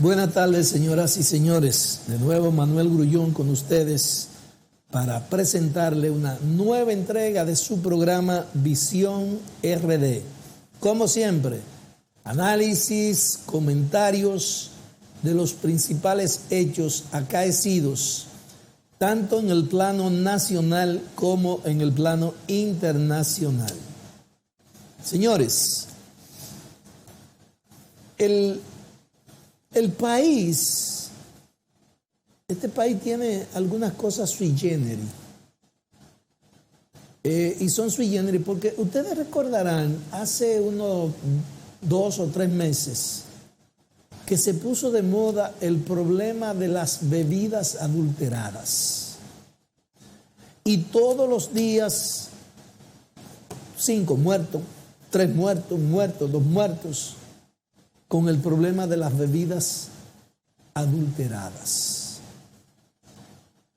Buenas tardes, señoras y señores. De nuevo, Manuel Grullón con ustedes para presentarle una nueva entrega de su programa Visión RD. Como siempre, análisis, comentarios de los principales hechos acaecidos, tanto en el plano nacional como en el plano internacional. Señores, este país tiene algunas cosas sui generis. Y son sui generis porque ustedes recordarán hace unos 2 o 3 meses que se puso de moda el problema de las bebidas adulteradas. Y todos los días, 5 muertos, 3 muertos, 2 muertos, con el problema de las bebidas adulteradas.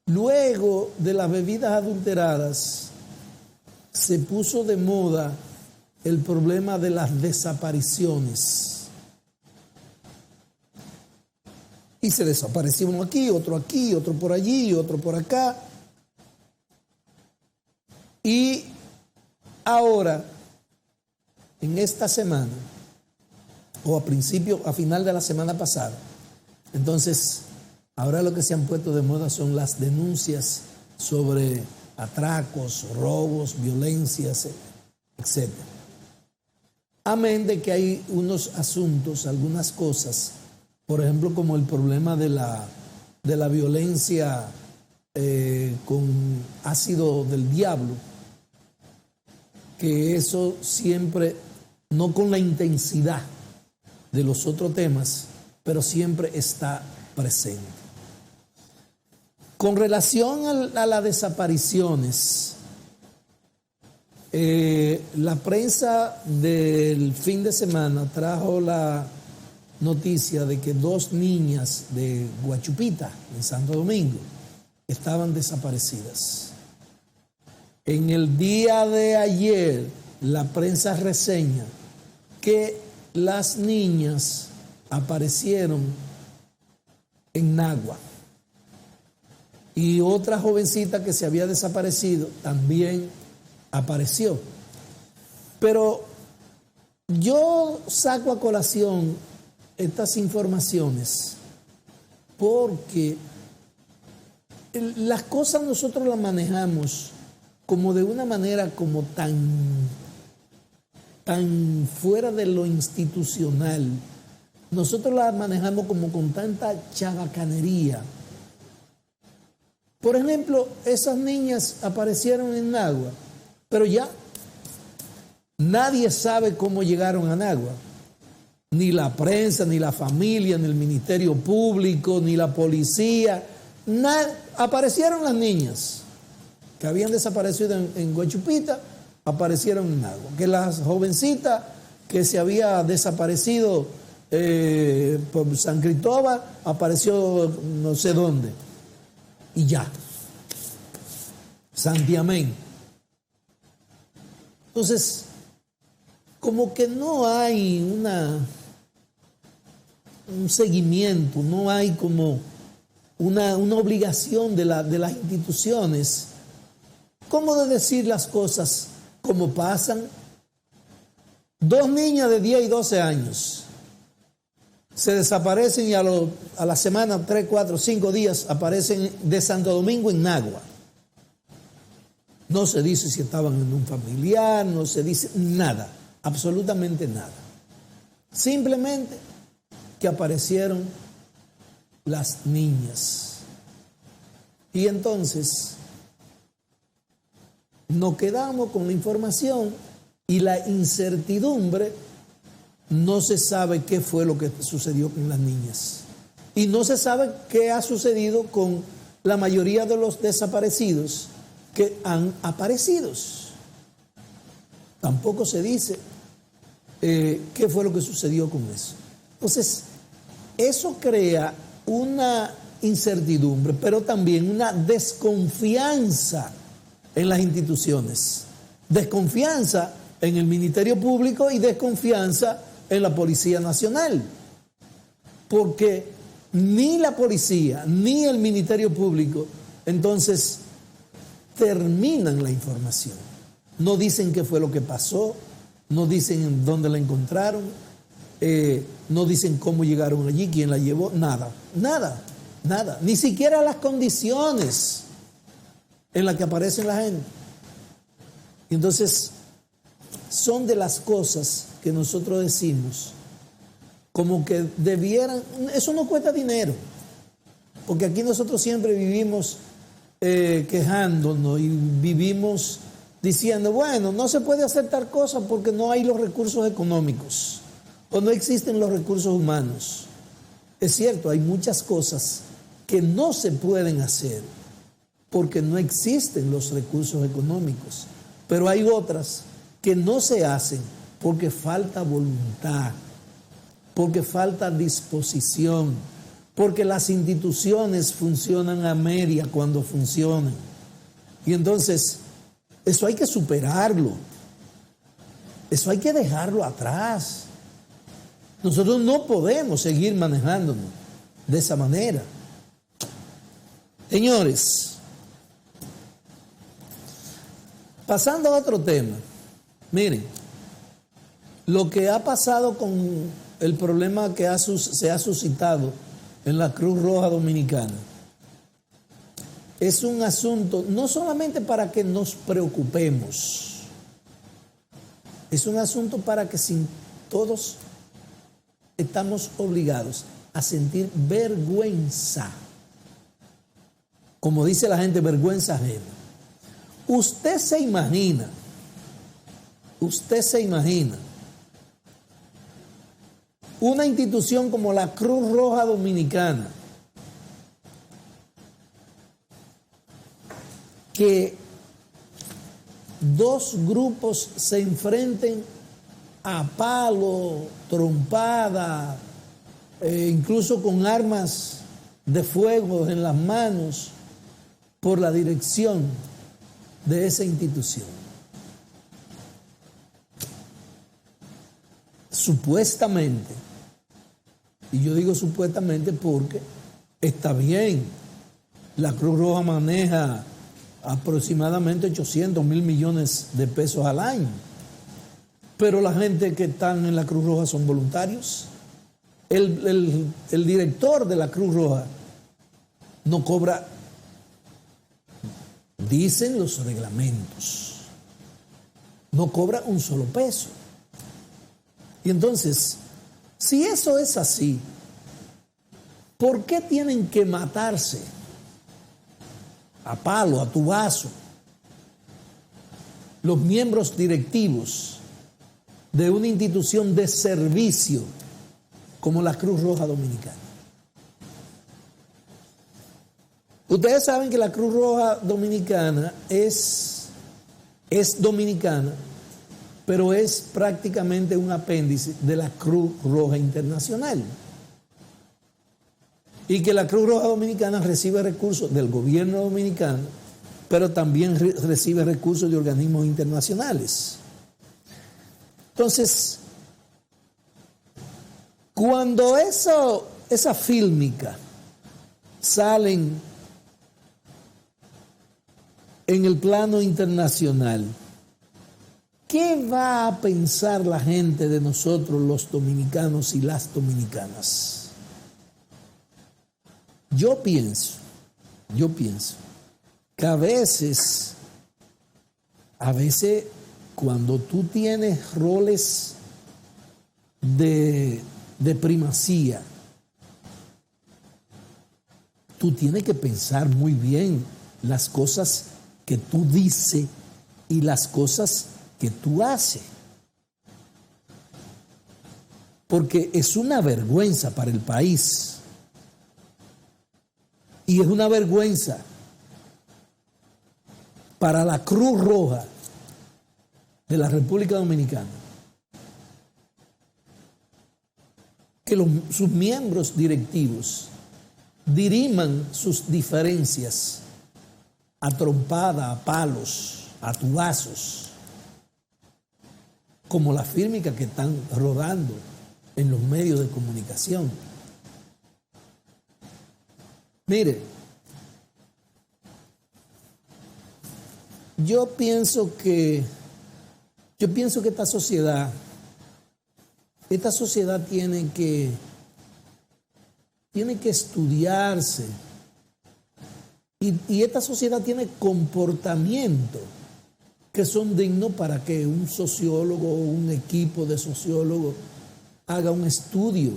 Luego de las bebidas adulteradas, se puso de moda el problema de las desapariciones. Y se desapareció uno aquí, otro por allí, otro por acá. Y ahora, en esta semana, o a final de la semana pasada, entonces, ahora lo que se han puesto de moda son las denuncias sobre atracos, robos, violencias, etc. Amén de que hay unos asuntos, algunas cosas, por ejemplo, como el problema de la violencia con ácido del diablo, que eso siempre, no con la intensidad de los otros temas, pero siempre está presente. Con relación a las desapariciones, la prensa del fin de semana trajo la noticia de que 2 niñas de Guachupita, en Santo Domingo, estaban desaparecidas. En el día de ayer, la prensa reseña que las niñas aparecieron en Nagua. Y otra jovencita que se había desaparecido también apareció. Pero yo saco a colación estas informaciones porque las cosas nosotros las manejamos como de una manera como tan fuera de lo institucional. Nosotros las manejamos como con tanta chabacanería. Por ejemplo, esas niñas aparecieron en Nagua, pero ya nadie sabe cómo llegaron a Nagua. Ni la prensa, ni la familia, ni el Ministerio Público, ni la policía. Aparecieron las niñas que habían desaparecido en Guachupita, aparecieron en Nagua. Que la jovencita que se había desaparecido por San Cristóbal apareció no sé dónde. Y ya. Santiamén. Entonces, como que no hay un seguimiento, no hay como una obligación de las instituciones, como de decir las cosas como pasan. 2 niñas de 10 y 12 años se desaparecen y a la semana, 3, 4, 5 días aparecen de Santo Domingo en Nagua. No se dice si estaban en un familiar, no se dice nada, absolutamente nada. Simplemente que aparecieron las niñas. Y entonces nos quedamos con la información y la incertidumbre. No se sabe qué fue lo que sucedió con las niñas. Y no se sabe qué ha sucedido con la mayoría de los desaparecidos que han aparecido. Tampoco se dice qué fue lo que sucedió con eso. Entonces, eso crea una incertidumbre, pero también una desconfianza en las instituciones. Desconfianza en el Ministerio Público y desconfianza en la Policía Nacional. Porque ni la policía, ni el Ministerio Público, entonces terminan la información. No dicen qué fue lo que pasó, no dicen dónde la encontraron, no dicen cómo llegaron allí, quién la llevó, nada. Ni siquiera las condiciones en las que aparece la gente. Y entonces, son de las cosas que nosotros decimos, como que debieran, eso no cuesta dinero, porque aquí nosotros siempre vivimos quejándonos y vivimos diciendo, bueno, no se puede hacer tal cosa porque no hay los recursos económicos o no existen los recursos humanos. Es cierto, hay muchas cosas que no se pueden hacer porque no existen los recursos económicos, pero hay otras que no se hacen porque falta voluntad, porque falta disposición, porque las instituciones funcionan a media cuando funcionan. Y entonces, eso hay que superarlo, eso hay que dejarlo atrás. Nosotros no podemos seguir manejándonos de esa manera. Señores, pasando a otro tema, miren, lo que ha pasado con el problema que se ha suscitado en la Cruz Roja Dominicana es un asunto no solamente para que nos preocupemos, es un asunto para que todos estamos obligados a sentir vergüenza. Como dice la gente, vergüenza ajena. Usted se imagina una institución como la Cruz Roja Dominicana, que dos grupos se enfrenten a palo, trompada, incluso con armas de fuego en las manos por la dirección de esa institución. Supuestamente, y yo digo supuestamente porque está bien, la Cruz Roja maneja aproximadamente 800 mil millones de pesos al año, pero la gente que están en la Cruz Roja son voluntarios. El director de la Cruz Roja no cobra, dicen los reglamentos, no cobra un solo peso. Y entonces, si eso es así, ¿por qué tienen que matarse a palo, a tubazo, los miembros directivos de una institución de servicio como la Cruz Roja Dominicana? Ustedes saben que la Cruz Roja Dominicana es dominicana, pero es prácticamente un apéndice de la Cruz Roja Internacional. Y que la Cruz Roja Dominicana recibe recursos del gobierno dominicano, pero también recibe recursos de organismos internacionales. Entonces, cuando esa fílmica salen en el plano internacional, ¿qué va a pensar la gente de nosotros, los dominicanos y las dominicanas? Yo pienso que a veces cuando tú tienes roles de primacía, tú tienes que pensar muy bien las cosas que tú dices y las cosas que tú haces. Porque es una vergüenza para el país. Y es una vergüenza para la Cruz Roja de la República Dominicana que sus miembros directivos diriman sus diferencias a trompada, a palos, a tubazos, como la fílmica que están rodando en los medios de comunicación. Mire, yo pienso que esta sociedad tiene que estudiarse. Y esta sociedad tiene comportamientos que son dignos para que un sociólogo o un equipo de sociólogos haga un estudio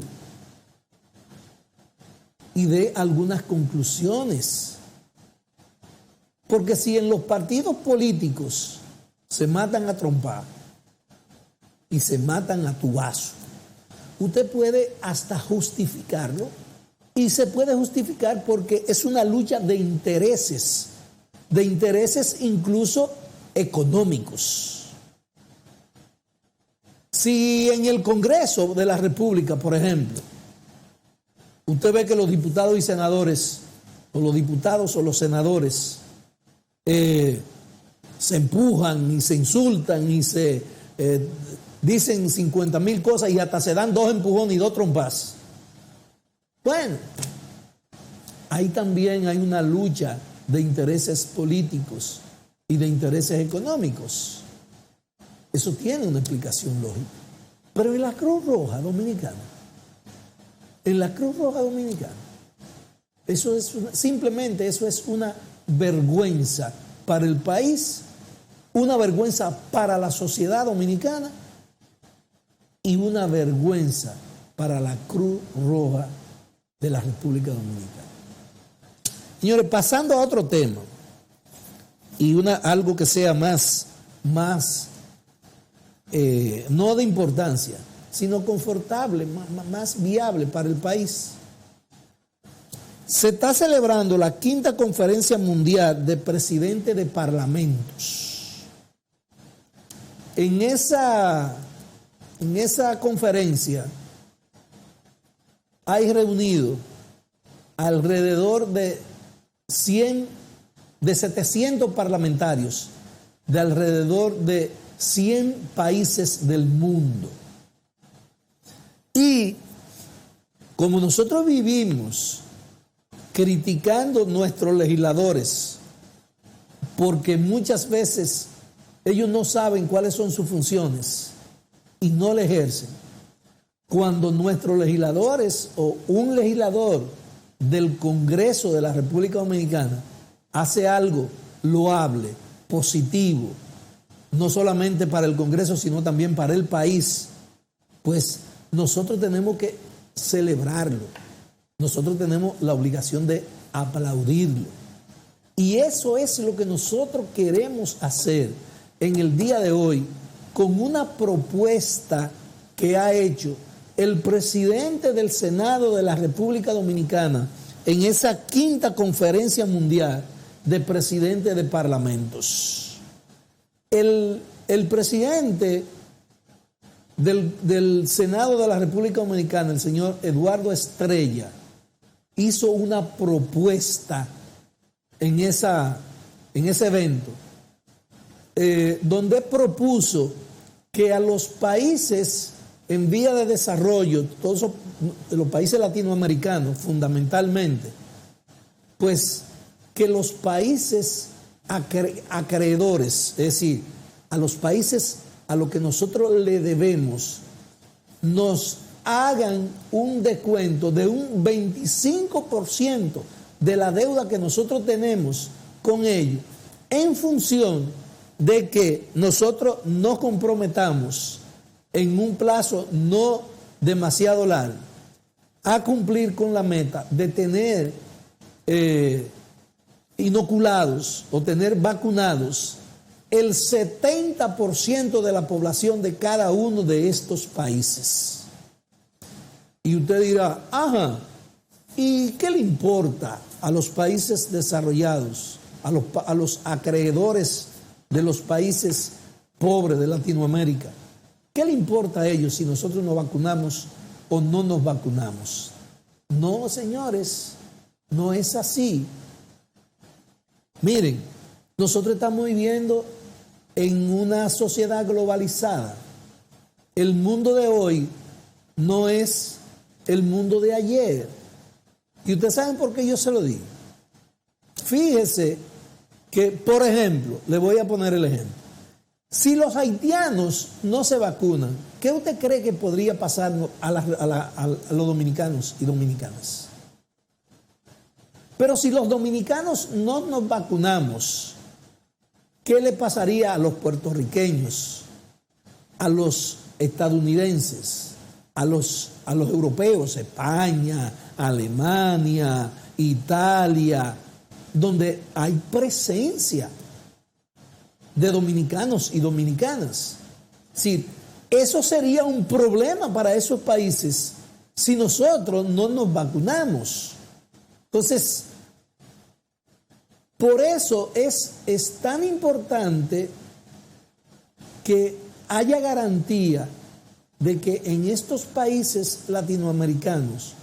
y dé algunas conclusiones. Porque si en los partidos políticos se matan a trompar y se matan a tubazo, usted puede hasta justificarlo, y se puede justificar porque es una lucha de intereses incluso económicos. Si en el Congreso de la República, por ejemplo, usted ve que los diputados y senadores, o los diputados o los senadores, se empujan y se insultan y se dicen 50,000 cosas y hasta se dan 2 empujones y 2 trompas. Bueno, ahí también hay una lucha de intereses políticos y de intereses económicos. Eso tiene una explicación lógica. Pero en la Cruz Roja Dominicana, simplemente eso es una vergüenza para el país, una vergüenza para la sociedad dominicana y una vergüenza para la Cruz Roja de la República Dominicana. Señores, pasando a otro tema y algo que sea más no de importancia, sino confortable, más viable para el país. Se está celebrando la 5ª Conferencia Mundial de Presidentes de Parlamentos. En esa conferencia hay reunido alrededor de 700 parlamentarios de alrededor de 100 países del mundo. Y como nosotros vivimos criticando nuestros legisladores, porque muchas veces ellos no saben cuáles son sus funciones y no le ejercen, cuando nuestros legisladores o un legislador del Congreso de la República Dominicana hace algo loable, positivo, no solamente para el Congreso, sino también para el país, pues nosotros tenemos que celebrarlo. Nosotros tenemos la obligación de aplaudirlo. Y eso es lo que nosotros queremos hacer en el día de hoy con una propuesta que ha hecho el presidente del Senado de la República Dominicana en esa 5ª Conferencia Mundial de Presidentes de Parlamentos. El presidente del Senado de la República Dominicana, el señor Eduardo Estrella, hizo una propuesta en ese evento, donde propuso que a los países en vía de desarrollo, todos los países latinoamericanos fundamentalmente, pues que los países acreedores, es decir, a los países a los que nosotros le debemos, nos hagan un descuento de un 25% de la deuda que nosotros tenemos con ellos, en función de que nosotros nos comprometamos en un plazo no demasiado largo a cumplir con la meta de tener inoculados o tener vacunados el 70% de la población de cada uno de estos países. Y usted dirá, ajá, ¿y qué le importa a los países desarrollados, a los acreedores de los países pobres de Latinoamérica? ¿Qué le importa a ellos si nosotros nos vacunamos o no nos vacunamos? No, señores, no es así. Miren, nosotros estamos viviendo en una sociedad globalizada. El mundo de hoy no es el mundo de ayer. Y ustedes saben por qué yo se lo digo. Fíjese que, por ejemplo, le voy a poner el ejemplo. Si los haitianos no se vacunan, ¿qué usted cree que podría pasar a los dominicanos y dominicanas? Pero si los dominicanos no nos vacunamos, ¿qué le pasaría a los puertorriqueños, a los estadounidenses, a los europeos, España, Alemania, Italia, donde hay presencia de dominicanos y dominicanas? Sí, eso sería un problema para esos países si nosotros no nos vacunamos. Entonces, por eso es tan importante que haya garantía de que en estos países latinoamericanos,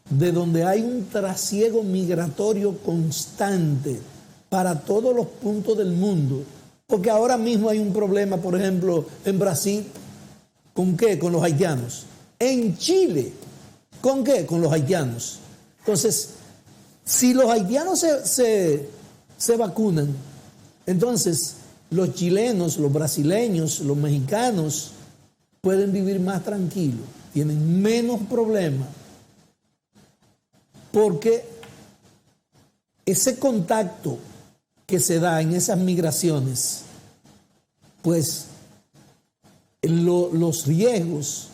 de donde hay un trasiego migratorio constante para todos los puntos del mundo, porque ahora mismo hay un problema, por ejemplo, en Brasil, ¿con qué? Con los haitianos. En Chile, ¿con qué? Con los haitianos. Entonces, si los haitianos se vacunan, entonces los chilenos, los brasileños, los mexicanos pueden vivir más tranquilos, tienen menos problemas, porque ese contacto que se da en esas migraciones, pues los riesgos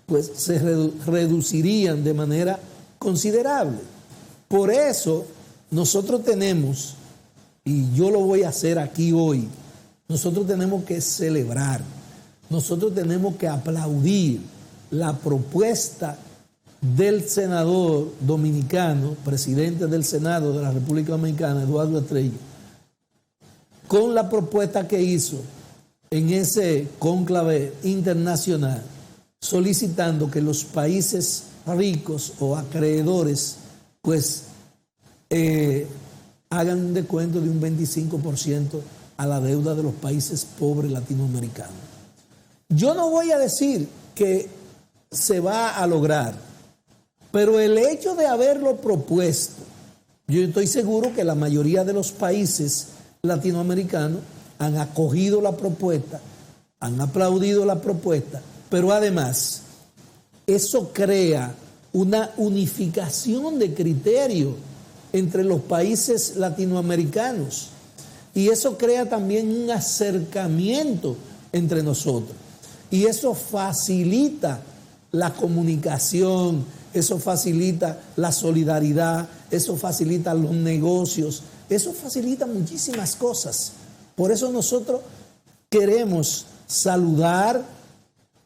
pues se reducirían de manera considerable. Por eso nosotros tenemos, y yo lo voy a hacer aquí hoy, nosotros tenemos que celebrar, nosotros tenemos que aplaudir la propuesta del senador dominicano, presidente del Senado de la República Dominicana, Eduardo Estrella, con la propuesta que hizo en ese cónclave internacional, solicitando que los países ricos o acreedores pues hagan un descuento de un 25% a la deuda de los países pobres latinoamericanos. Yo no voy a decir que se va a lograr, pero el hecho de haberlo propuesto, yo estoy seguro que la mayoría de los países latinoamericanos han acogido la propuesta, han aplaudido la propuesta, pero además eso crea una unificación de criterio entre los países latinoamericanos y eso crea también un acercamiento entre nosotros y eso facilita la comunicación, eso facilita la solidaridad, eso facilita los negocios, eso facilita muchísimas cosas. Por eso nosotros queremos saludar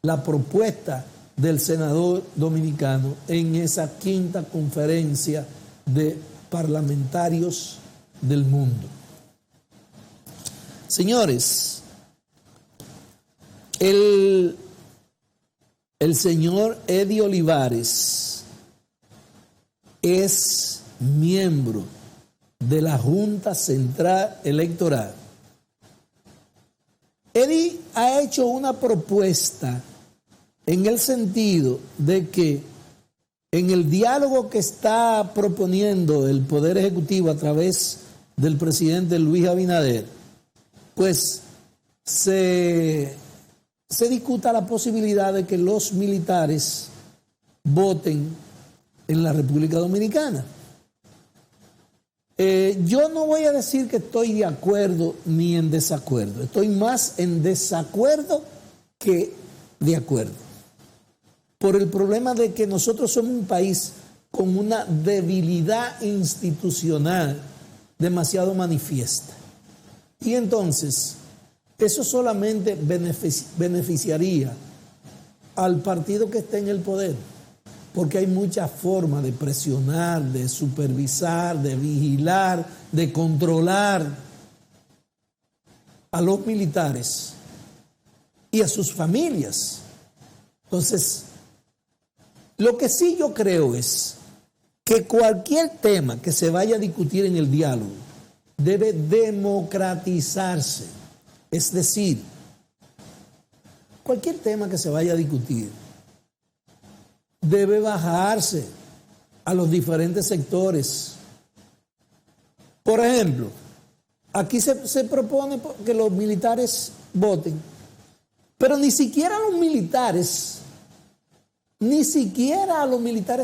la propuesta del senador dominicano en esa quinta conferencia de parlamentarios del mundo. Señores, el señor Eddie Olivares es miembro de la Junta Central Electoral. Eddie ha hecho una propuesta en el sentido de que en el diálogo que está proponiendo el Poder Ejecutivo a través del presidente Luis Abinader, pues se discuta la posibilidad de que los militares voten en la República Dominicana. Yo no voy a decir que estoy de acuerdo ni en desacuerdo. Estoy más en desacuerdo que de acuerdo. Por el problema de que nosotros somos un país con una debilidad institucional demasiado manifiesta. Y entonces, eso solamente beneficiaría al partido que esté en el poder. Porque hay muchas formas de presionar, de supervisar, de vigilar, de controlar a los militares y a sus familias. Entonces, lo que sí yo creo es que cualquier tema que se vaya a discutir en el diálogo debe democratizarse. Es decir, cualquier tema que se vaya a discutir debe bajarse a los diferentes sectores. Por ejemplo, aquí se propone que los militares voten, pero ni siquiera a los militares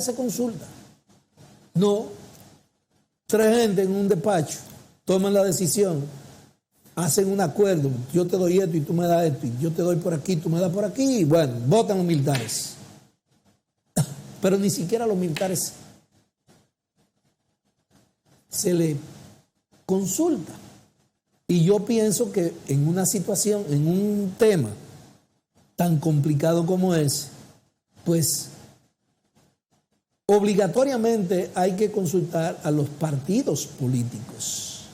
se consulta. No, tres gente en un despacho toman la decisión, hacen un acuerdo, yo te doy esto y tú me das esto, y yo te doy por aquí, tú me das por aquí, y bueno, votan los militares. Pero ni siquiera a los militares se le consulta. Y yo pienso que en una situación, en un tema tan complicado como ese, pues obligatoriamente hay que consultar a los partidos políticos.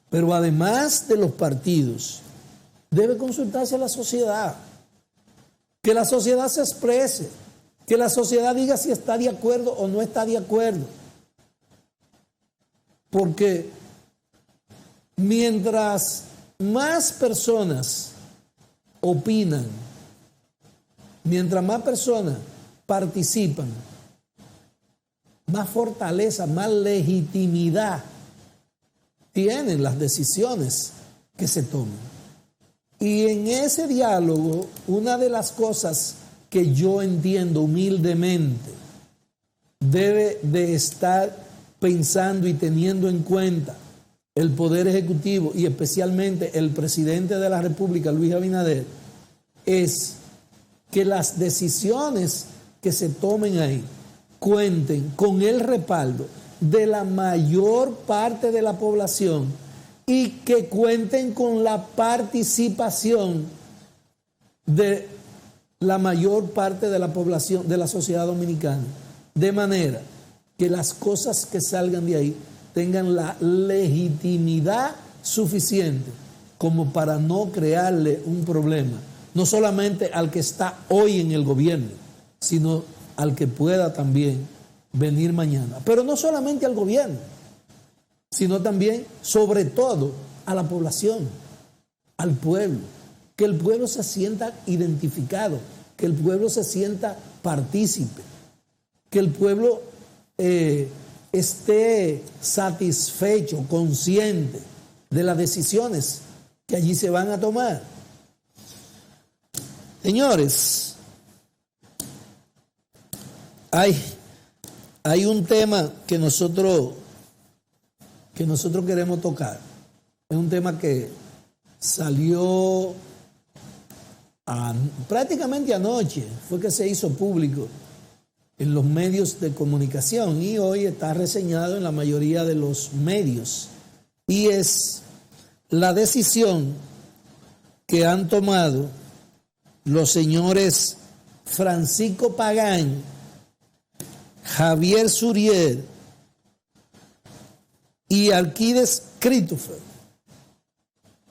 Pero además de los partidos, debe consultarse a la sociedad. Que la sociedad se exprese, que la sociedad diga si está de acuerdo o no está de acuerdo. Porque mientras más personas opinan, mientras más personas participan, más fortaleza, más legitimidad tienen las decisiones que se toman. Y en ese diálogo, una de las cosas que yo entiendo humildemente debe de estar pensando y teniendo en cuenta el Poder Ejecutivo y especialmente el presidente de la República, Luis Abinader, es que las decisiones que se tomen ahí cuenten con el respaldo de la mayor parte de la población y que cuenten con la participación de la mayor parte de la población, de la sociedad dominicana, de manera que las cosas que salgan de ahí tengan la legitimidad suficiente como para no crearle un problema, no solamente al que está hoy en el gobierno, sino al que pueda también venir mañana. Pero no solamente al gobierno, sino también, sobre todo, a la población, al pueblo. Que el pueblo se sienta identificado, que el pueblo se sienta partícipe, que el pueblo esté satisfecho, consciente de las decisiones que allí se van a tomar. Señores, hay un tema que nosotros queremos tocar. Es un tema que salió prácticamente anoche, fue que se hizo público en los medios de comunicación y hoy está reseñado en la mayoría de los medios. Y es la decisión que han tomado los señores Francisco Pagán, Javier Suriel y Alquides Christopher.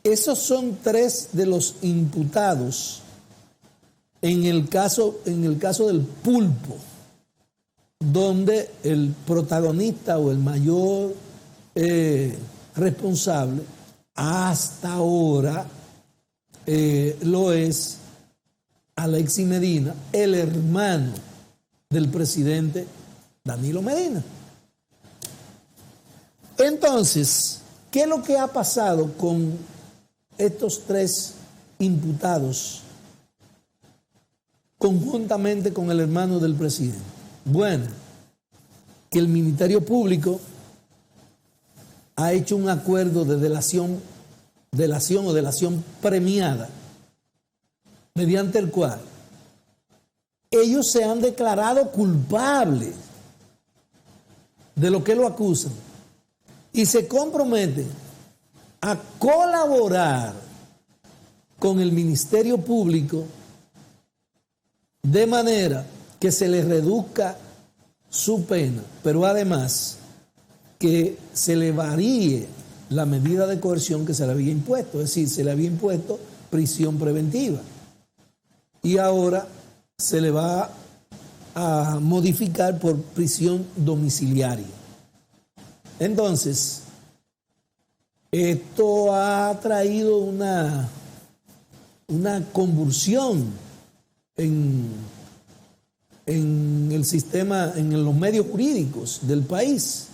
Esos son tres de los imputados en el caso del Pulpo, donde el protagonista o el mayor responsable hasta ahora lo es Alexis Medina, el hermano del presidente Danilo Medina. Entonces, ¿qué es lo que ha pasado con estos tres imputados conjuntamente con el hermano del presidente? Bueno, que el Ministerio Público ha hecho un acuerdo de delación premiada, mediante el cual ellos se han declarado culpables de lo que lo acusan y se comprometen a colaborar con el Ministerio Público de manera que se les reduzca su pena, pero además que se le varíe la medida de coerción que se le había impuesto, es decir, se le había impuesto prisión preventiva y ahora se le va a modificar por prisión domiciliaria. Entonces, esto ha traído una convulsión en en el sistema, en los medios jurídicos del país.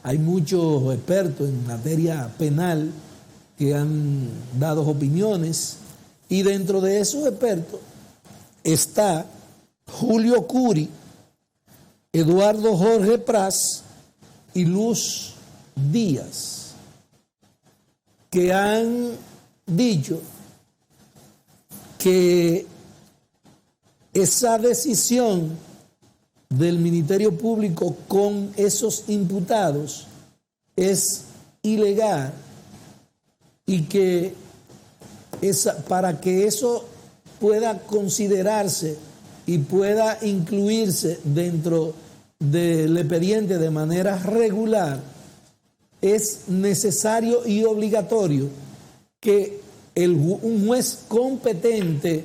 Hay muchos expertos en materia penal que han dado opiniones, y dentro de esos expertos está Julio Curi, Eduardo Jorge Pras y Luz Díaz, que han dicho que esa decisión del Ministerio Público con esos imputados es ilegal, y que para que eso pueda considerarse y pueda incluirse dentro del expediente de manera regular, es necesario y obligatorio que un juez competente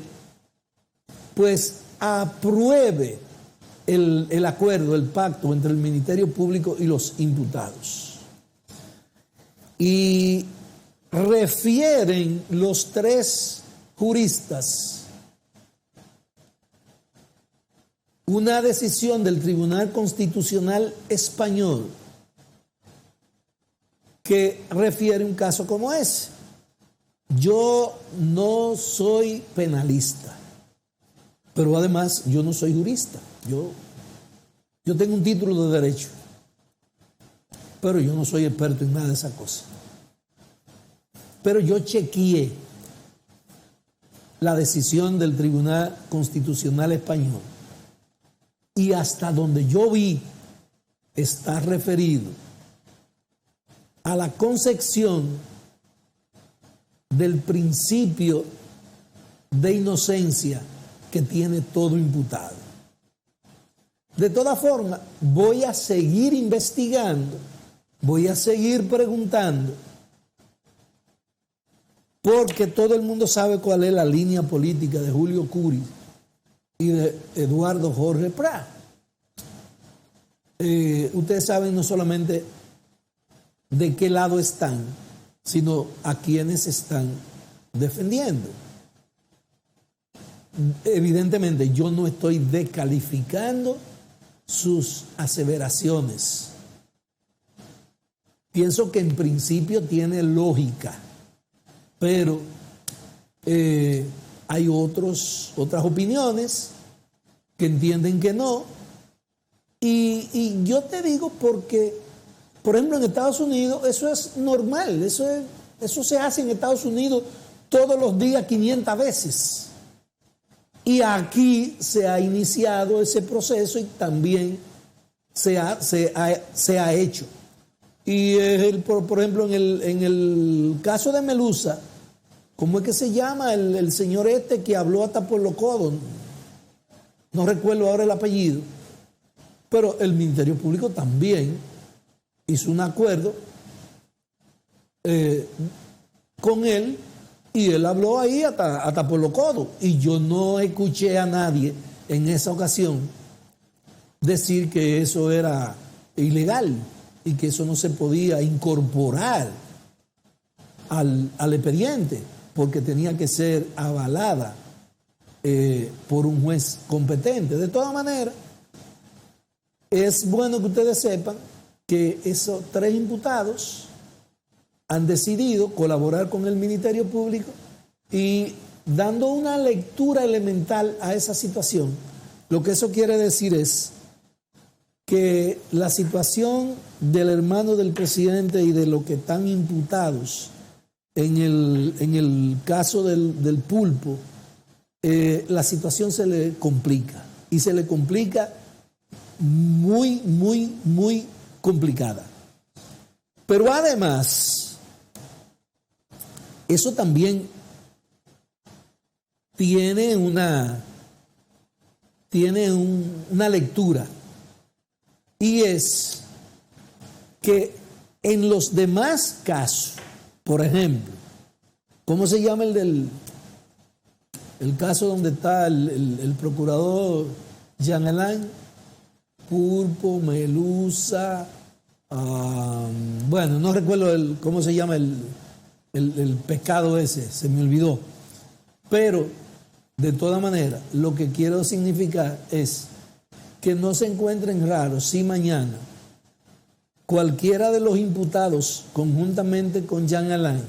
pues apruebe el acuerdo, el pacto entre el Ministerio Público y los imputados. Y refieren los tres juristas una decisión del Tribunal Constitucional Español que refiere un caso como ese. Yo no soy penalista, pero además yo no soy jurista. Yo tengo un título de derecho, pero yo no soy experto en nada de esa cosa. Pero yo chequeé la decisión del Tribunal Constitucional Español, y hasta donde yo vi está referido a la concepción del principio de inocencia que tiene todo imputado. De todas formas, voy a seguir investigando, voy a seguir preguntando, porque todo el mundo sabe cuál es la línea política de Julio Curi y de Eduardo Jorge Prat. Ustedes saben no solamente de qué lado están, sino a quiénes están defendiendo. Evidentemente, yo no estoy descalificando sus aseveraciones. Pienso que en principio tiene lógica, pero hay otras opiniones que entienden que no. Y yo te digo porque, por ejemplo, en Estados Unidos eso es normal, eso se hace en Estados Unidos todos los días 500 veces. Y aquí se ha iniciado ese proceso y también se ha hecho. Y por ejemplo, en el caso de Melusa, ¿cómo es que se llama el señor este que habló hasta por los codos? No recuerdo ahora el apellido. Pero el Ministerio Público también hizo un acuerdo con él, y él habló ahí hasta por los codos. Y yo no escuché a nadie en esa ocasión decir que eso era ilegal y que eso no se podía incorporar al expediente, porque tenía que ser avalada por un juez competente. De todas maneras, es bueno que ustedes sepan que esos tres imputados han decidido colaborar con el Ministerio Público, y dando una lectura elemental a esa situación, lo que eso quiere decir es que la situación del hermano del presidente y de los que están imputados en el caso del Pulpo, la situación se le complica, y se le complica muy, muy, muy complicada. Pero además, eso también tiene una lectura, y es que en los demás casos, por ejemplo, ¿cómo se llama el caso donde está el procurador Jean Alain? Pulpo, Melusa, bueno, no recuerdo cómo se llama el pescado ese, se me olvidó. Pero, de todas maneras, lo que quiero significar es que no se encuentren raros si mañana cualquiera de los imputados, conjuntamente con Jean Alain,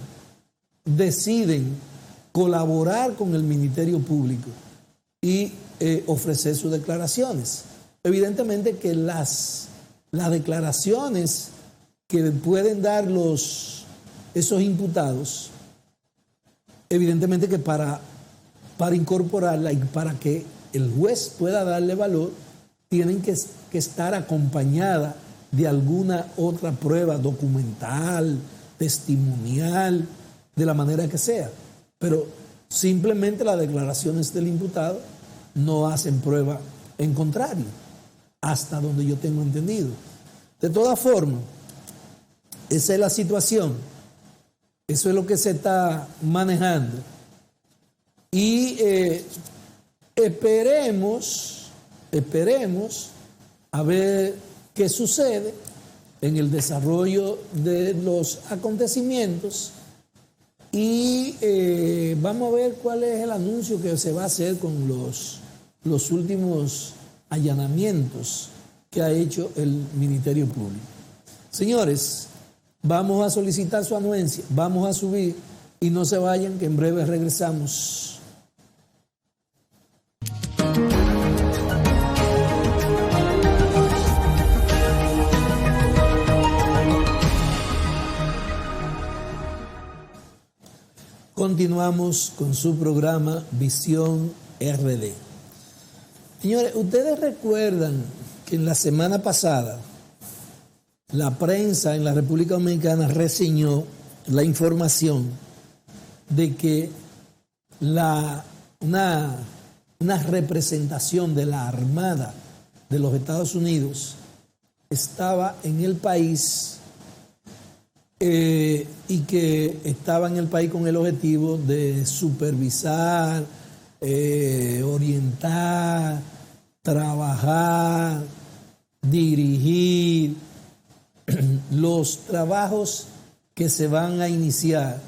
deciden colaborar con el Ministerio Público y ofrecer sus declaraciones. Evidentemente que las declaraciones que pueden dar esos imputados, evidentemente que para incorporarla y para que el juez pueda darle valor, tienen que estar acompañada de alguna otra prueba documental, testimonial, de la manera que sea. Pero simplemente las declaraciones del imputado no hacen prueba en contrario, hasta donde yo tengo entendido. De todas formas, esa es la situación. Eso es lo que se está manejando. Y esperemos a ver qué sucede en el desarrollo de los acontecimientos y vamos a ver cuál es el anuncio que se va a hacer con los últimos allanamientos que ha hecho el Ministerio Público. Señores, vamos a solicitar su anuencia, vamos a subir y no se vayan, que en breve regresamos. Continuamos con su programa Visión RD. Señores, ustedes recuerdan que en la semana pasada la prensa en la República Dominicana reseñó la información de que una representación de la Armada de los Estados Unidos estaba en el país y que estaba en el país con el objetivo de supervisar, orientar, trabajar, dirigir los trabajos que se van a iniciar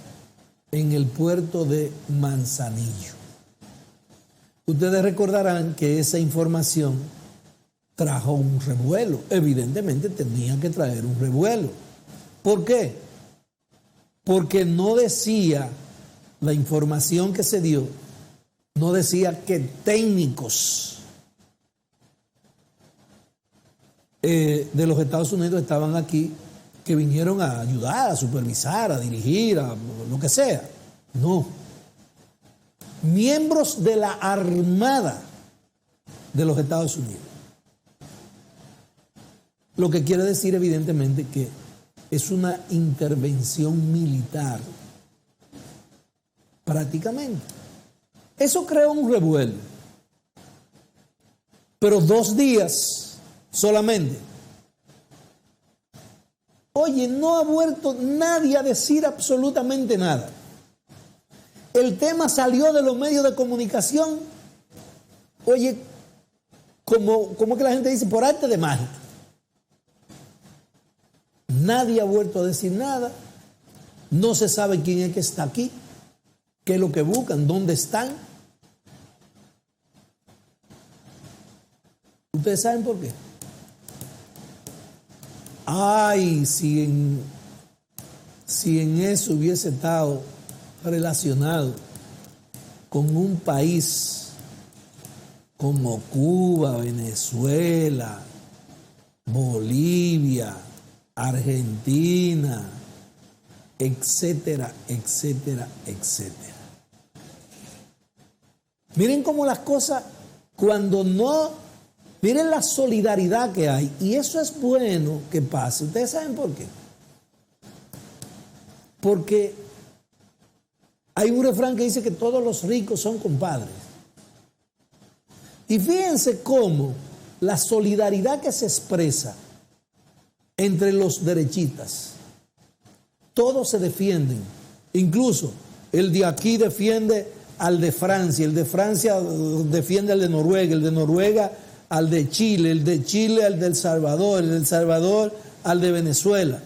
en el puerto de Manzanillo. Ustedes recordarán que esa información trajo un revuelo. Evidentemente tenía que traer un revuelo. ¿Por qué? Porque no decía, la información que se dio, no decía que técnicos de los Estados Unidos estaban aquí, que vinieron a ayudar, a supervisar, a dirigir, a lo que sea. No. Miembros de la Armada de los Estados Unidos. Lo que quiere decir evidentemente que es una intervención militar, prácticamente. Eso creó un revuelo. Pero 2 días solamente. Oye, no ha vuelto nadie a decir absolutamente nada. El tema salió de los medios de comunicación, oye, como que la gente dice, por arte de magia. Nadie ha vuelto a decir nada. No se sabe quién es que está aquí, qué es lo que buscan, dónde están. ¿Ustedes saben por qué? Ay, si en eso hubiese estado relacionado con un país como Cuba, Venezuela, Bolivia, Argentina, etcétera, etcétera, etcétera. Miren cómo las cosas, cuando no, miren la solidaridad que hay, y eso es bueno que pase. ¿Ustedes saben por qué? Porque hay un refrán que dice que todos los ricos son compadres. Y fíjense cómo la solidaridad que se expresa entre los derechistas, todos se defienden. Incluso el de aquí defiende al de Francia, el de Francia defiende al de Noruega, el de Noruega al de Chile, el de Chile al de El Salvador, el de El Salvador al de Venezuela.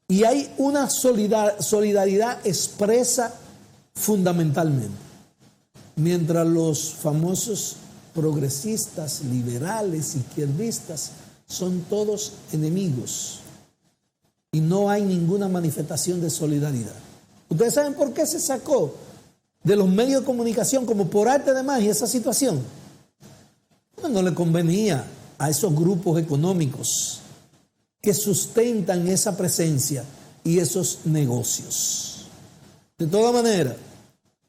Y hay una solidaridad expresa fundamentalmente. Mientras los famosos progresistas, liberales, izquierdistas, son todos enemigos y no hay ninguna manifestación de solidaridad. ¿Ustedes saben por qué se sacó de los medios de comunicación como por arte de magia esa situación? No le convenía a esos grupos económicos que sustentan esa presencia y esos negocios. De todas maneras,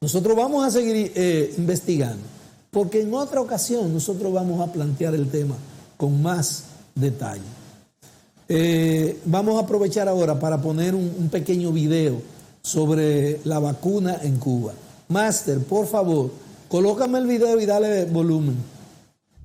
nosotros vamos a seguir investigando, porque en otra ocasión nosotros vamos a plantear el tema con más detalle. Vamos a aprovechar ahora para poner un pequeño video sobre la vacuna en Cuba. Máster, por favor, colócame el video y dale volumen.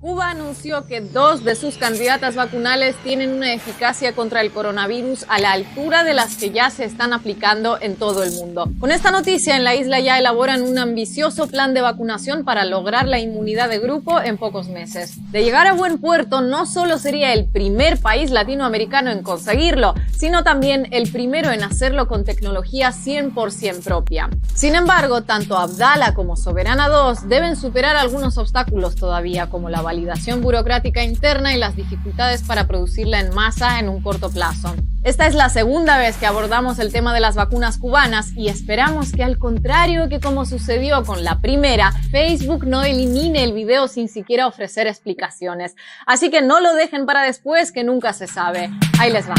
Cuba anunció que 2 de sus candidatas vacunales tienen una eficacia contra el coronavirus a la altura de las que ya se están aplicando en todo el mundo. Con esta noticia, en la isla ya elaboran un ambicioso plan de vacunación para lograr la inmunidad de grupo en pocos meses. De llegar a buen puerto, no solo sería el primer país latinoamericano en conseguirlo, sino también el primero en hacerlo con tecnología 100% propia. Sin embargo, tanto Abdala como Soberana 2 deben superar algunos obstáculos todavía, como la validación burocrática interna y las dificultades para producirla en masa en un corto plazo. Esta es la segunda vez que abordamos el tema de las vacunas cubanas y esperamos que, al contrario que como sucedió con la primera, Facebook no elimine el video sin siquiera ofrecer explicaciones. Así que no lo dejen para después, que nunca se sabe. Ahí les va.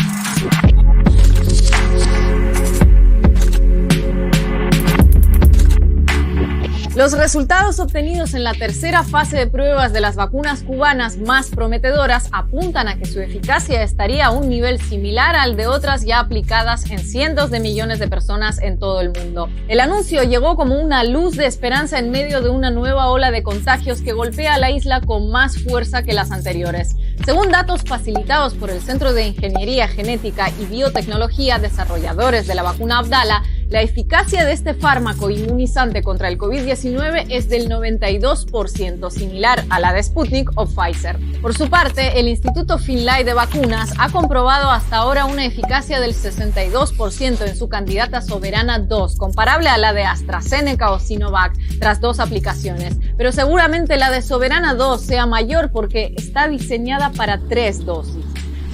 Los resultados obtenidos en la tercera fase de pruebas de las vacunas cubanas más prometedoras apuntan a que su eficacia estaría a un nivel similar al de otras ya aplicadas en cientos de millones de personas en todo el mundo. El anuncio llegó como una luz de esperanza en medio de una nueva ola de contagios que golpea a la isla con más fuerza que las anteriores. Según datos facilitados por el Centro de Ingeniería Genética y Biotecnología, desarrolladores de la vacuna Abdala, la eficacia de este fármaco inmunizante contra el COVID-19 es del 92%, similar a la de Sputnik o Pfizer. Por su parte, el Instituto Finlay de Vacunas ha comprobado hasta ahora una eficacia del 62% en su candidata Soberana 2, comparable a la de AstraZeneca o Sinovac, tras 2 aplicaciones. Pero seguramente la de Soberana 2 sea mayor porque está diseñada para 3 dosis.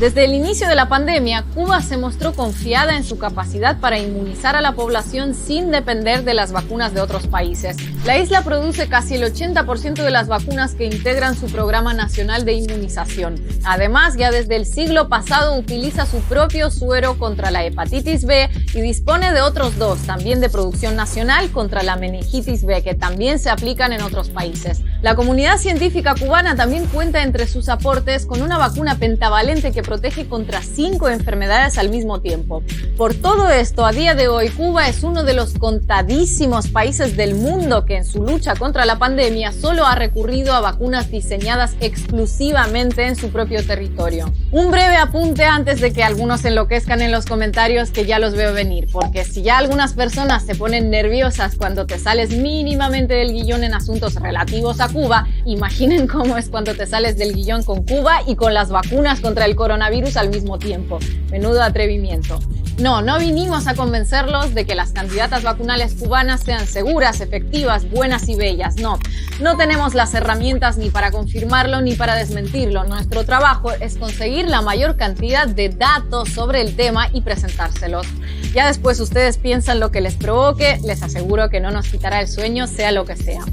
Desde el inicio de la pandemia, Cuba se mostró confiada en su capacidad para inmunizar a la población sin depender de las vacunas de otros países. La isla produce casi el 80% de las vacunas que integran su programa nacional de inmunización. Además, ya desde el siglo pasado utiliza su propio suero contra la hepatitis B y dispone de otros 2, también de producción nacional, contra la meningitis B, que también se aplican en otros países. La comunidad científica cubana también cuenta entre sus aportes con una vacuna pentavalente que protege contra 5 enfermedades al mismo tiempo. Por todo esto, a día de hoy, Cuba es uno de los contadísimos países del mundo que en su lucha contra la pandemia solo ha recurrido a vacunas diseñadas exclusivamente en su propio territorio. Un breve apunte antes de que algunos enloquezcan en los comentarios, que ya los veo venir, porque si ya algunas personas se ponen nerviosas cuando te sales mínimamente del guión en asuntos relativos a Cuba, imaginen cómo es cuando te sales del guión con Cuba y con las vacunas contra el coronavirus al mismo tiempo. Menudo atrevimiento. No vinimos a convencerlos de que las candidatas vacunales cubanas sean seguras, efectivas, buenas y bellas. No tenemos las herramientas ni para confirmarlo ni para desmentirlo. Nuestro trabajo es conseguir la mayor cantidad de datos sobre el tema y presentárselos. Ya después ustedes piensan lo que les provoque, les aseguro que no nos quitará el sueño, sea lo que sea.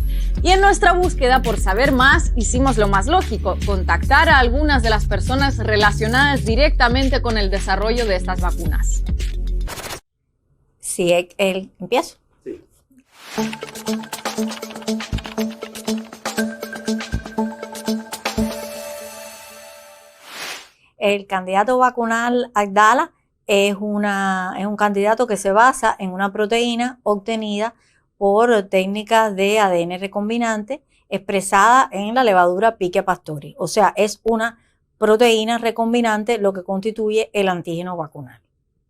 Y en nuestra búsqueda por saber más, hicimos lo más lógico: contactar a algunas de las personas relacionadas directamente con el desarrollo de estas vacunas. Sí, empiezo. Sí. El candidato vacunal Abdala es un candidato que se basa en una proteína obtenida por técnicas de ADN recombinante expresada en la levadura Pichia pastori. O sea, es una proteína recombinante lo que constituye el antígeno vacunal.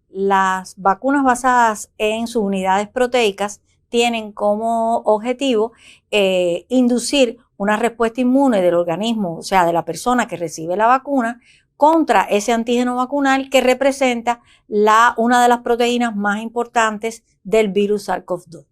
Las vacunas basadas en sus unidades proteicas tienen como objetivo inducir una respuesta inmune del organismo, o sea, de la persona que recibe la vacuna, contra ese antígeno vacunal que representa una de las proteínas más importantes del virus SARS-CoV-2.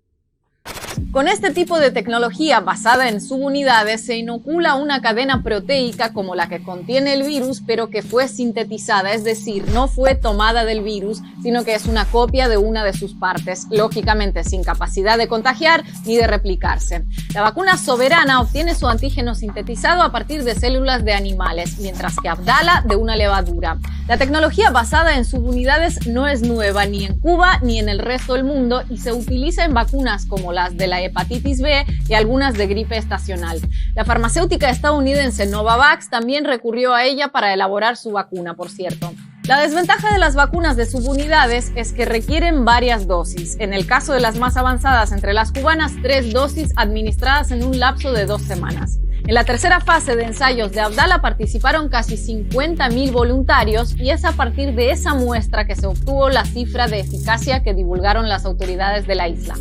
Con este tipo de tecnología basada en subunidades se inocula una cadena proteica como la que contiene el virus, pero que fue sintetizada, es decir, no fue tomada del virus, sino que es una copia de una de sus partes, lógicamente sin capacidad de contagiar ni de replicarse. La vacuna Soberana obtiene su antígeno sintetizado a partir de células de animales, mientras que Abdala de una levadura. La tecnología basada en subunidades no es nueva ni en Cuba ni en el resto del mundo y se utiliza en vacunas como las de la hepatitis B y algunas de gripe estacional. La farmacéutica estadounidense Novavax también recurrió a ella para elaborar su vacuna, por cierto. La desventaja de las vacunas de subunidades es que requieren varias dosis. En el caso de las más avanzadas entre las cubanas, 3 dosis administradas en un lapso de 2 semanas. En la tercera fase de ensayos de Abdala participaron casi 50.000 voluntarios y es a partir de esa muestra que se obtuvo la cifra de eficacia que divulgaron las autoridades de la isla.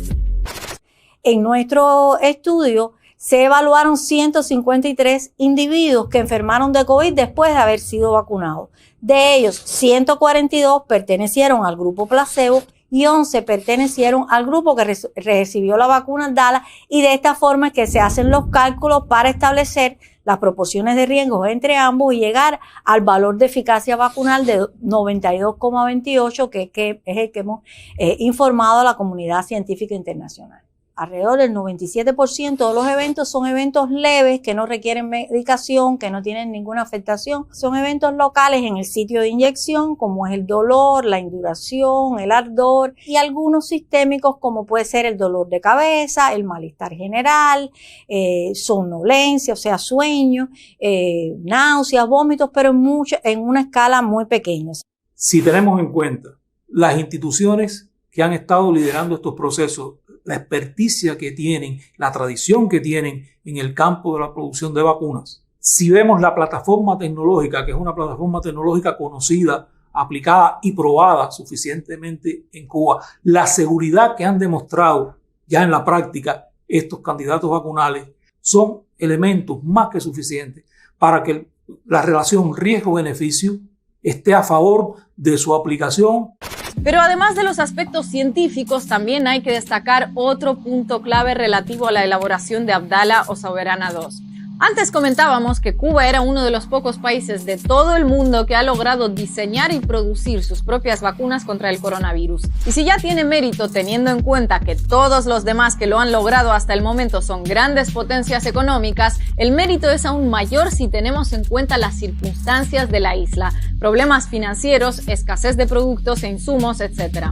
En nuestro estudio se evaluaron 153 individuos que enfermaron de COVID después de haber sido vacunados. De ellos, 142 pertenecieron al grupo placebo y 11 pertenecieron al grupo que recibió la vacuna Abdala, y de esta forma es que se hacen los cálculos para establecer las proporciones de riesgo entre ambos y llegar al valor de eficacia vacunal de 92,28, que es el que hemos informado a la comunidad científica internacional. Alrededor del 97% de los eventos son eventos leves que no requieren medicación, que no tienen ninguna afectación. Son eventos locales en el sitio de inyección, como es el dolor, la induración, el ardor, y algunos sistémicos como puede ser el dolor de cabeza, el malestar general, somnolencia, o sea, sueño, náuseas, vómitos, pero en una escala muy pequeña. Si tenemos en cuenta las instituciones que han estado liderando estos procesos, la experticia que tienen, la tradición que tienen en el campo de la producción de vacunas. Si vemos la plataforma tecnológica, que es una plataforma tecnológica conocida, aplicada y probada suficientemente en Cuba, la seguridad que han demostrado ya en la práctica estos candidatos vacunales, son elementos más que suficientes para que la relación riesgo-beneficio esté a favor de su aplicación. Pero además de los aspectos científicos, también hay que destacar otro punto clave relativo a la elaboración de Abdala o Soberana 2. Antes comentábamos que Cuba era uno de los pocos países de todo el mundo que ha logrado diseñar y producir sus propias vacunas contra el coronavirus. Y si ya tiene mérito teniendo en cuenta que todos los demás que lo han logrado hasta el momento son grandes potencias económicas, el mérito es aún mayor si tenemos en cuenta las circunstancias de la isla, problemas financieros, escasez de productos e insumos, etc.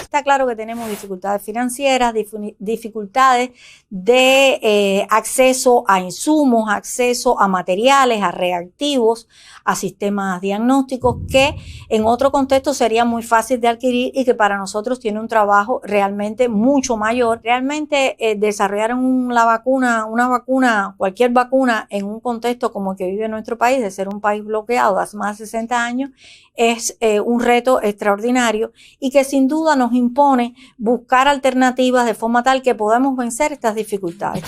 Está claro que tenemos dificultades financieras, dificultades de acceso a insumos, acceso a materiales, a reactivos, a sistemas diagnósticos que en otro contexto sería muy fácil de adquirir y que para nosotros tiene un trabajo realmente mucho mayor. Realmente desarrollar una vacuna, cualquier vacuna en un contexto como el que vive nuestro país, de ser un país bloqueado hace más de 60 años, es un reto extraordinario y que sin duda nos impone buscar alternativas de forma tal que podamos vencer estas dificultades.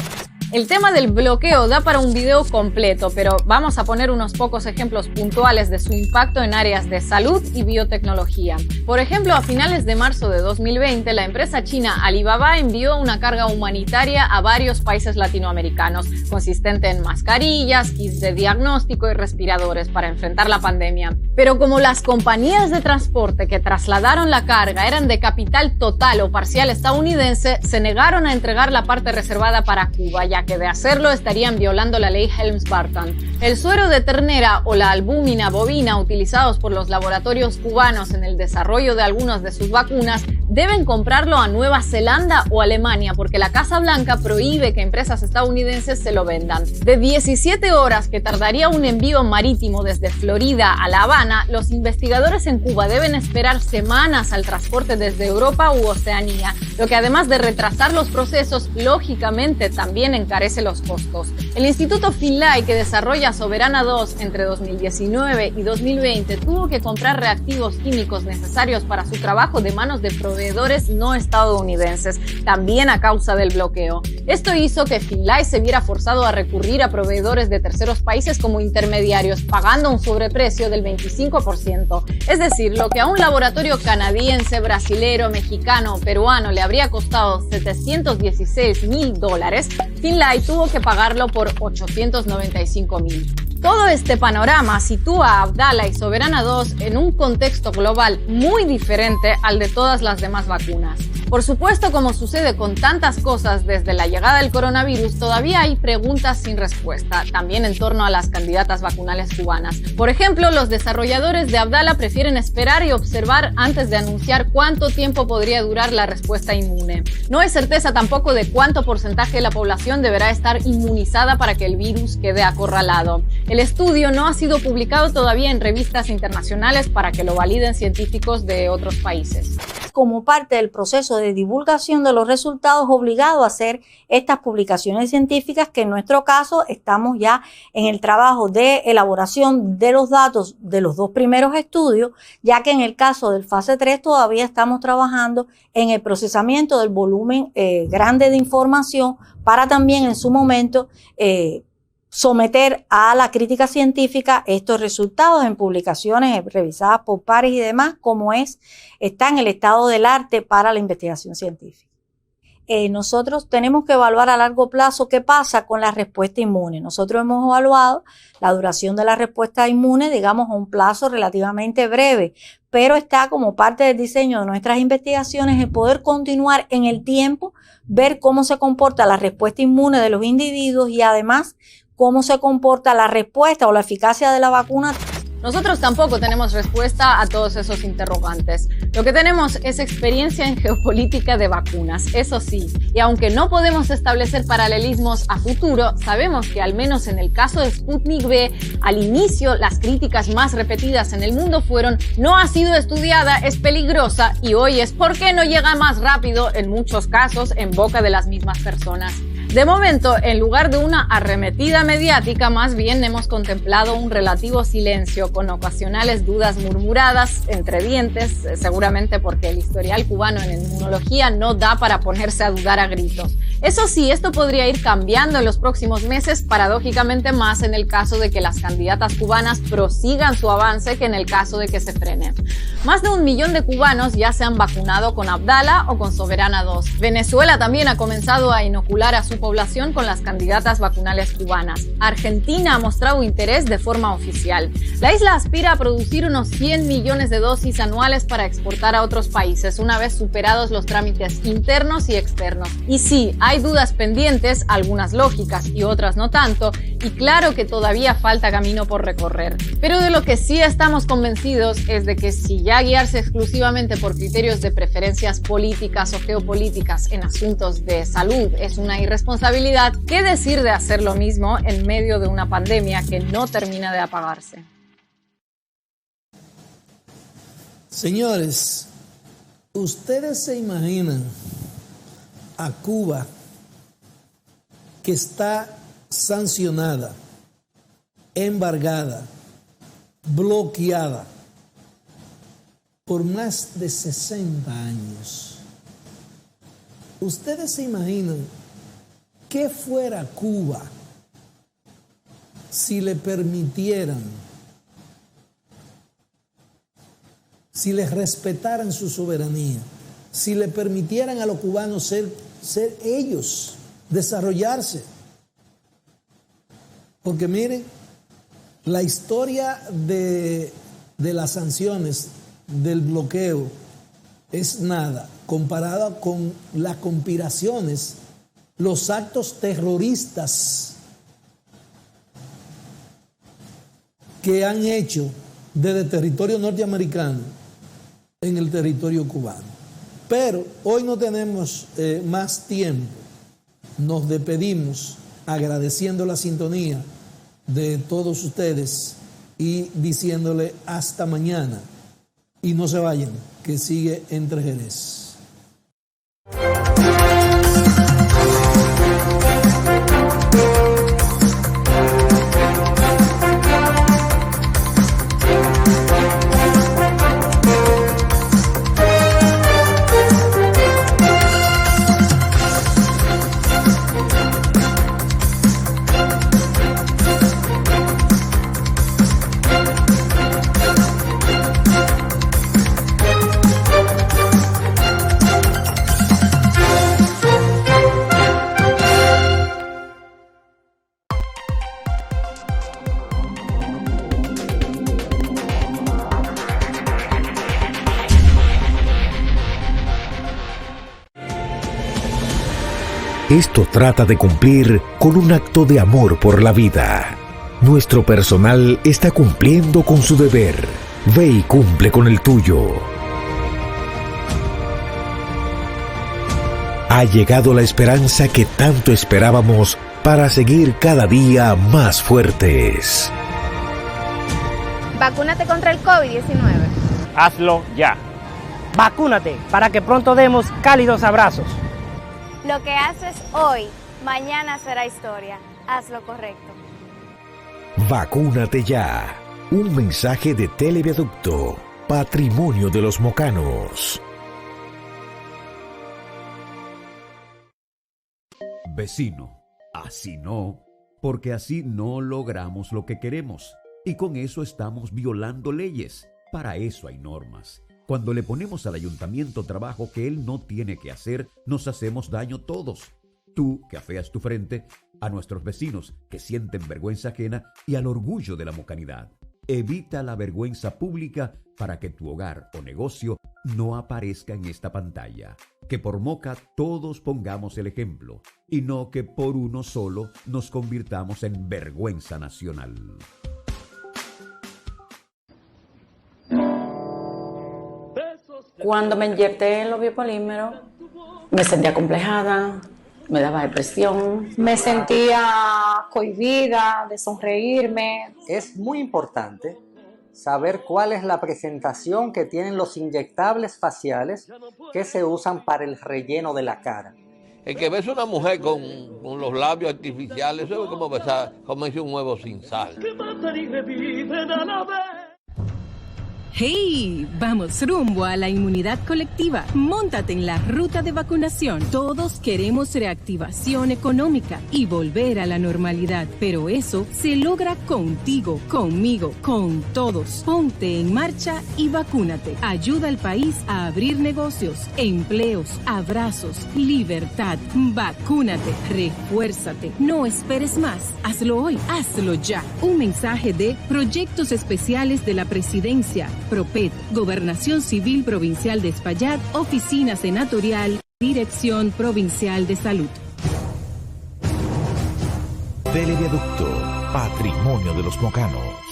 El tema del bloqueo da para un video completo, pero vamos a poner unos pocos ejemplos puntuales de su impacto en áreas de salud y biotecnología. Por ejemplo, a finales de marzo de 2020, la empresa china Alibaba envió una carga humanitaria a varios países latinoamericanos, consistente en mascarillas, kits de diagnóstico y respiradores para enfrentar la pandemia. Pero como las compañías de transporte que trasladaron la carga eran de capital total o parcial estadounidense, se negaron a entregar la parte reservada para Cuba, ya que de hacerlo estarían violando la ley Helms-Burton. El suero de ternera o la albúmina bovina utilizados por los laboratorios cubanos en el desarrollo de algunas de sus vacunas deben comprarlo a Nueva Zelanda o Alemania porque la Casa Blanca prohíbe que empresas estadounidenses se lo vendan. De 17 horas que tardaría un envío marítimo desde Florida a La Habana, los investigadores en Cuba deben esperar semanas al transporte desde Europa u Oceanía, lo que además de retrasar los procesos, lógicamente también encarece los costos. El Instituto Finlay, que desarrolla Soberana 2 entre 2019 y 2020, tuvo que comprar reactivos químicos necesarios para su trabajo de manos de proveedores proveedores no estadounidenses, también a causa del bloqueo. Esto hizo que Finlay se viera forzado a recurrir a proveedores de terceros países como intermediarios, pagando un sobreprecio del 25%. Es decir, lo que a un laboratorio canadiense, brasilero, mexicano o peruano le habría costado $716,000, Finlay tuvo que pagarlo por $895,000. Todo este panorama sitúa a Abdala y Soberana 2 en un contexto global muy diferente al de todas las demás vacunas. Por supuesto, como sucede con tantas cosas desde la llegada del coronavirus, todavía hay preguntas sin respuesta, también en torno a las candidatas vacunales cubanas. Por ejemplo, los desarrolladores de Abdala prefieren esperar y observar antes de anunciar cuánto tiempo podría durar la respuesta inmune. No hay certeza tampoco de cuánto porcentaje de la población deberá estar inmunizada para que el virus quede acorralado. El estudio no ha sido publicado todavía en revistas internacionales para que lo validen científicos de otros países. Como parte del proceso de divulgación de los resultados, obligado a hacer estas publicaciones científicas, que en nuestro caso estamos ya en el trabajo de elaboración de los datos de los 2 primeros estudios, ya que en el caso del fase 3 todavía estamos trabajando en el procesamiento del volumen grande de información para también en su momento someter a la crítica científica estos resultados en publicaciones revisadas por pares y demás, como está en el estado del arte para la investigación científica. Nosotros tenemos que evaluar a largo plazo qué pasa con la respuesta inmune. Nosotros hemos evaluado la duración de la respuesta inmune, digamos, a un plazo relativamente breve, pero está como parte del diseño de nuestras investigaciones el poder continuar en el tiempo, ver cómo se comporta la respuesta inmune de los individuos y además cómo se comporta la respuesta o la eficacia de la vacuna. Nosotros tampoco tenemos respuesta a todos esos interrogantes. Lo que tenemos es experiencia en geopolítica de vacunas, eso sí. Y aunque no podemos establecer paralelismos a futuro, sabemos que al menos en el caso de Sputnik V, al inicio las críticas más repetidas en el mundo fueron "no ha sido estudiada, es peligrosa", y hoy es "¿por qué no llega más rápido?", en muchos casos en boca de las mismas personas. De momento, en lugar de una arremetida mediática, más bien hemos contemplado un relativo silencio con ocasionales dudas murmuradas entre dientes, seguramente porque el historial cubano en inmunología no da para ponerse a dudar a gritos. Eso sí, esto podría ir cambiando en los próximos meses, paradójicamente más en el caso de que las candidatas cubanas prosigan su avance que en el caso de que se frenen. Más de 1 millón de cubanos ya se han vacunado con Abdala o con Soberana 2. Venezuela también ha comenzado a inocular a su población con las candidatas vacunales cubanas. Argentina ha mostrado interés de forma oficial. La isla aspira a producir unos 100 millones de dosis anuales para exportar a otros países, una vez superados los trámites internos y externos. Y sí, hay dudas pendientes, algunas lógicas y otras no tanto, y claro que todavía falta camino por recorrer. Pero de lo que sí estamos convencidos es de que si ya guiarse exclusivamente por criterios de preferencias políticas o geopolíticas en asuntos de salud es una irresponsabilidad, ¿qué decir de hacer lo mismo en medio de una pandemia que no termina de apagarse? Señores, ¿ustedes se imaginan a Cuba, que está sancionada, embargada, bloqueada por más de 60 años? ¿Ustedes se imaginan qué fuera Cuba si le permitieran, si les respetaran su soberanía, si le permitieran a los cubanos ser ellos, desarrollarse? Porque miren, la historia de las sanciones, del bloqueo, es nada comparada con las conspiraciones, los actos terroristas que han hecho desde el territorio norteamericano en el territorio cubano. Pero hoy no tenemos más tiempo. Nos despedimos agradeciendo la sintonía de todos ustedes y diciéndole hasta mañana. Y no se vayan, que sigue Entre Jerez. Esto trata de cumplir con un acto de amor por la vida. Nuestro personal está cumpliendo con su deber. Ve y cumple con el tuyo. Ha llegado la esperanza que tanto esperábamos para seguir cada día más fuertes. Vacúnate contra el COVID-19. Hazlo ya. Vacúnate para que pronto demos cálidos abrazos. Lo que haces hoy, mañana será historia. Haz lo correcto. Vacúnate ya. Un mensaje de Televiaducto, Patrimonio de los Mocanos. Vecino, así no, porque así no logramos lo que queremos. Y con eso estamos violando leyes. Para eso hay normas. Cuando le ponemos al ayuntamiento trabajo que él no tiene que hacer, nos hacemos daño todos. Tú, que afeas tu frente, a nuestros vecinos, que sienten vergüenza ajena, y al orgullo de la mocanidad. Evita la vergüenza pública para que tu hogar o negocio no aparezca en esta pantalla. Que por Moca todos pongamos el ejemplo, y no que por uno solo nos convirtamos en vergüenza nacional. Cuando me inyecté en los biopolímeros, me sentía acomplejada, me daba depresión. Me sentía cohibida de sonreírme. Es muy importante saber cuál es la presentación que tienen los inyectables faciales que se usan para el relleno de la cara. El que ves una mujer con los labios artificiales, eso es como besar, comerse un huevo sin sal. ¡Hey! Vamos rumbo a la inmunidad colectiva. Móntate en la ruta de vacunación. Todos queremos reactivación económica y volver a la normalidad. Pero eso se logra contigo, conmigo, con todos. Ponte en marcha y vacúnate. Ayuda al país a abrir negocios, empleos, abrazos, libertad. Vacúnate, refuérzate. No esperes más. Hazlo hoy, hazlo ya. Un mensaje de Proyectos Especiales de la Presidencia, PROPET, Gobernación Civil Provincial de Espaillat, Oficina Senatorial, Dirección Provincial de Salud. Televiaducto, Patrimonio de los Mocanos.